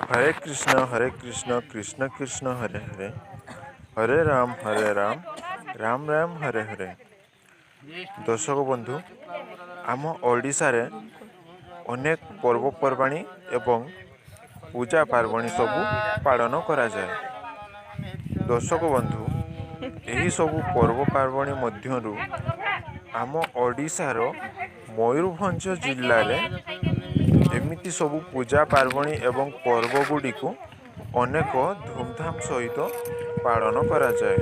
हरे कृष्ण कृष्ण कृष्ण हरे हरे हरे राम राम राम हरे हरे। दर्शक बंधु, आम ओडिशारे अनेक पर्वपर्वाणी एवं पूजा पार्वणी सबू पालन करा जाए। दर्शक बंधु, यही सबू पर्वपार्वणी मध्यरु आम ओडिशार मयूरभंज जिल्लारे एमिति सबू पूजा पार्वणी एवं पर्व गुड़ी को अनेक धूमधाम सहित पालन करा जाए।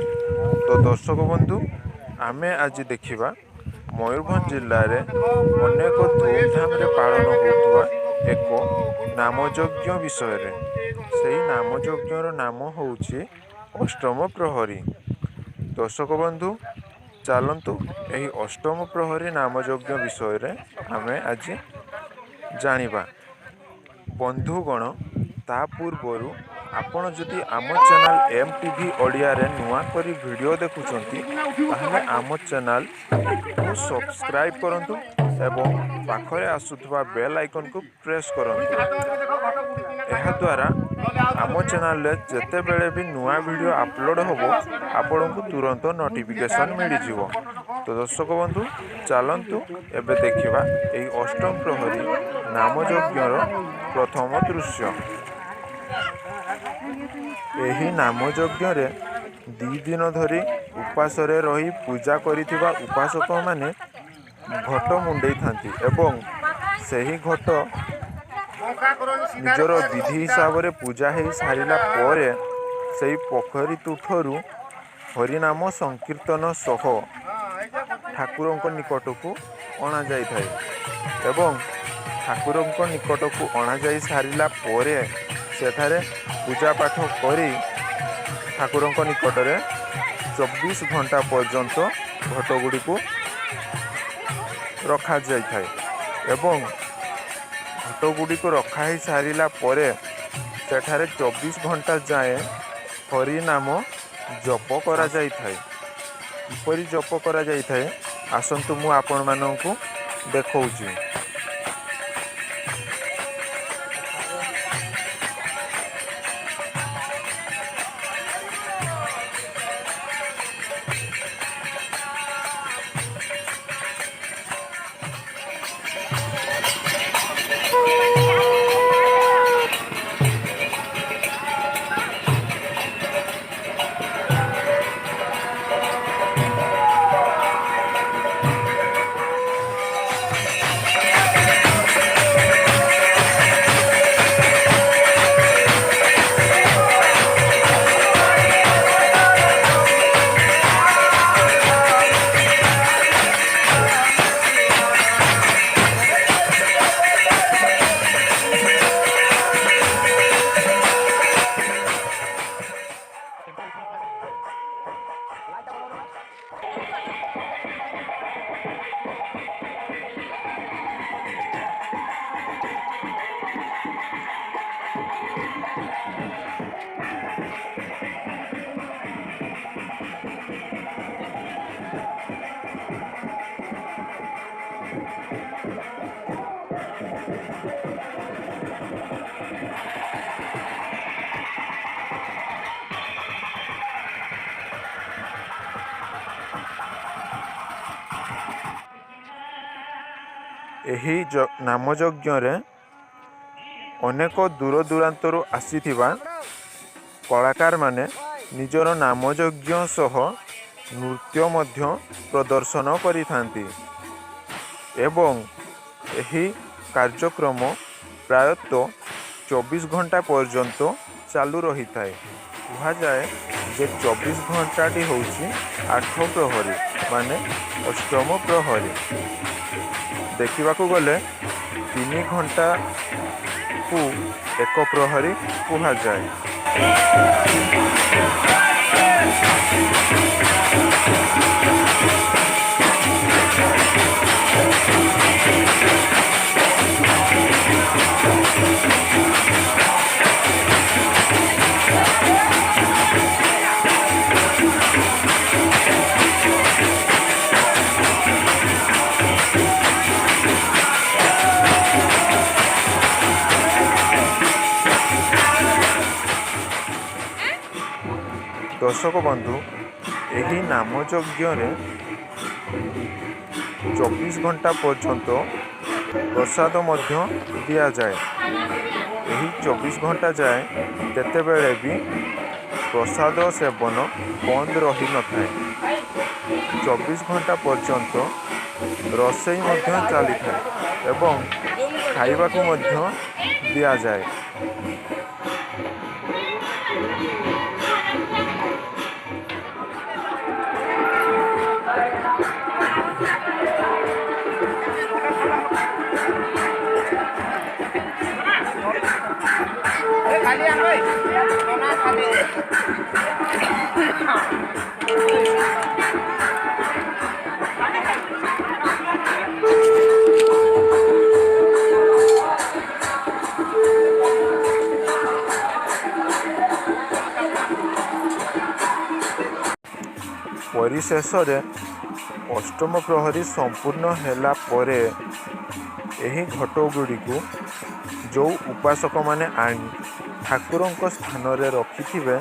तो दर्शक बंधु, आमे आज देखिबा मयूरभंज जिल्लार अनेक धूमधाम रे पालन होउथुवा एक नामयज्ञ विषय रे। सेही नामयज्ञर नाम होउछि अष्टम प्रहरी। दर्शक बंधु, चलंतु एही अष्टम प्रहरी नामयज्ञ विषय रे आमे आज जानिबा। बंधुगण, ता पूर्वरु आपण जदि आम चैनल एमटीवी ओडिया रे नुआ करी वीडियो देखुचंती ताहले आम चैनल को सब्सक्राइब करंतु एवं पाखरे आसुथबा बेल आइकन को प्रेस करंतु। एहा द्वारा आम चैनल रे जेते बेले भी नुआ वीडियो अपलोड होबो आपनकु तुरंत नोटिफिकेशन मिली जिवो। तो दर्शक बंधु, चलंतु एबे देखिबा एही अष्टम प्रहरी नामयज्ञर प्रथम दृश्य। एही नामयज्ञ रे 2 दिन धरी उपासरे रही पूजा करिथिबा उपासक माने घट मुंडई थांती एवं सेही घट निजर विधि हिसाब रे पूजा हेई सारिला परे सेही पोखरी तुठरू हरिनाम संकीर्तन सह ठाकुरंक निकटकू अणा जाई थाए एवं ठाकुरंक निकटकू अणा जाई सारिला परे सेठारे पूजा पाठ करी ठाकुरंक निकटरे 24 घंटा पर्यंत घट गुड़ी को रखा जाई थाए एवं घट गुड़ी को रखा ही सारिला परे सेठारे 24 घंटा जाए हरि नाम जप करा जाई थाए। किपरि जप करा जाई थाए आसंतु मु आपण माननकु देखौछि। एही नामयज्ञ रे अनेक दूर दूरांतरू आसीथिबा कलाकार माने निजर नामयज्ञ सह नृत्य मध्य प्रदर्शन करिथांती एवं एही कार्यक्रम प्रायतः 24 घंटा पर्यंत चालू रही थाए। कहा जाए जे 24 घंटाटी होउछि 8 प्रहरी माने अष्टम प्रहरी। देखिबाकू गले 3 घंटा को एक प्रहरी कहा जाए। ଦର୍ଶକ ବନ୍ଧୁ, ଏହି ନାମଯଜ୍ଞରେ 24 ଘଣ୍ଟା ପର୍ଯ୍ୟନ୍ତ ପ୍ରସାଦ ମଧ୍ୟ ଦିଆଯାଏ। ଏହି 24 ଘଣ୍ଟା ଯାଏ କେତେବେଳେ ବି ପ୍ରସାଦ ସେବନ ବନ୍ଦ ରହିନଥାଏ। 24 ଘଣ୍ଟା ପର୍ଯ୍ୟନ୍ତ ରୋଷେଇ ମଧ୍ୟ ଚାଲିଥାଏ ଏବଂ ଖାଇବାକୁ ମଧ୍ୟ ଦିଆଯାଏ। ପରିଶେଷରେ ଅଷ୍ଟମ ପ୍ରହରୀ ସମ୍ପୂର୍ଣ୍ଣ ହେଲା ପରେ ଏହି ଘଟଗୁଡ଼ିକୁ ଯେଉଁ ଉପାସକମାନେ ଆଣି ଠାକୁରଙ୍କ ସ୍ଥାନରେ ରଖିଥିବେ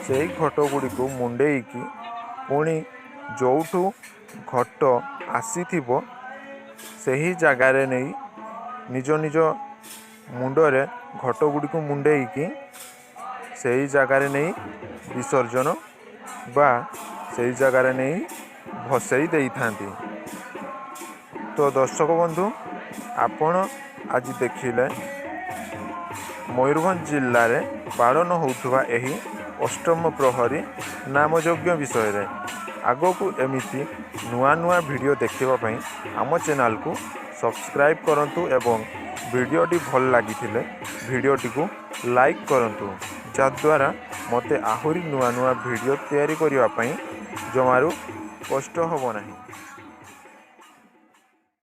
ସେହି ଘଟଗୁଡ଼ିକୁ ମୁଣ୍ଡେଇକି ପୁଣି ଯେଉଁଠୁ ଘଟ ଆସିଥିବ ସେହି ଜାଗାରେ ନେଇ ନିଜ ନିଜ ମୁଣ୍ଡରେ ଘଟଗୁଡ଼ିକୁ ମୁଣ୍ଡେଇକି ସେହି ଜାଗାରେ ନେଇ ବିସର୍ଜନ ବା ସେହି ଜାଗାରେ ନେଇ ଭସେଇ ଦେଇଥାନ୍ତି। ତ ଦର୍ଶକ ବନ୍ଧୁ, ଆପଣ ଆଜି ଦେଖିଲେ ମୟୂରଭଞ୍ଜ ଜିଲ୍ଲାରେ ପାଳନ ହେଉଥିବା ଏହି ଅଷ୍ଟମ ପ୍ରହରୀ ନାମଯଜ୍ଞ ବିଷୟରେ। ଆଗକୁ ଏମିତି ନୂଆ ନୂଆ ଭିଡ଼ିଓ ଦେଖିବା ପାଇଁ ଆମ ଚ୍ୟାନେଲକୁ ସବସ୍କ୍ରାଇବ୍ କରନ୍ତୁ ଏବଂ ଭିଡ଼ିଓଟି ଭଲ ଲାଗିଥିଲେ ଭିଡ଼ିଓଟିକୁ ଲାଇକ୍ କରନ୍ତୁ, ଯାଦ୍ୱାରା ମୋତେ ଆହୁରି ନୂଆ ନୂଆ ଭିଡ଼ିଓ ତିଆରି କରିବା ପାଇଁ ଜମାରୁ କଷ୍ଟ ହେବ ନାହିଁ।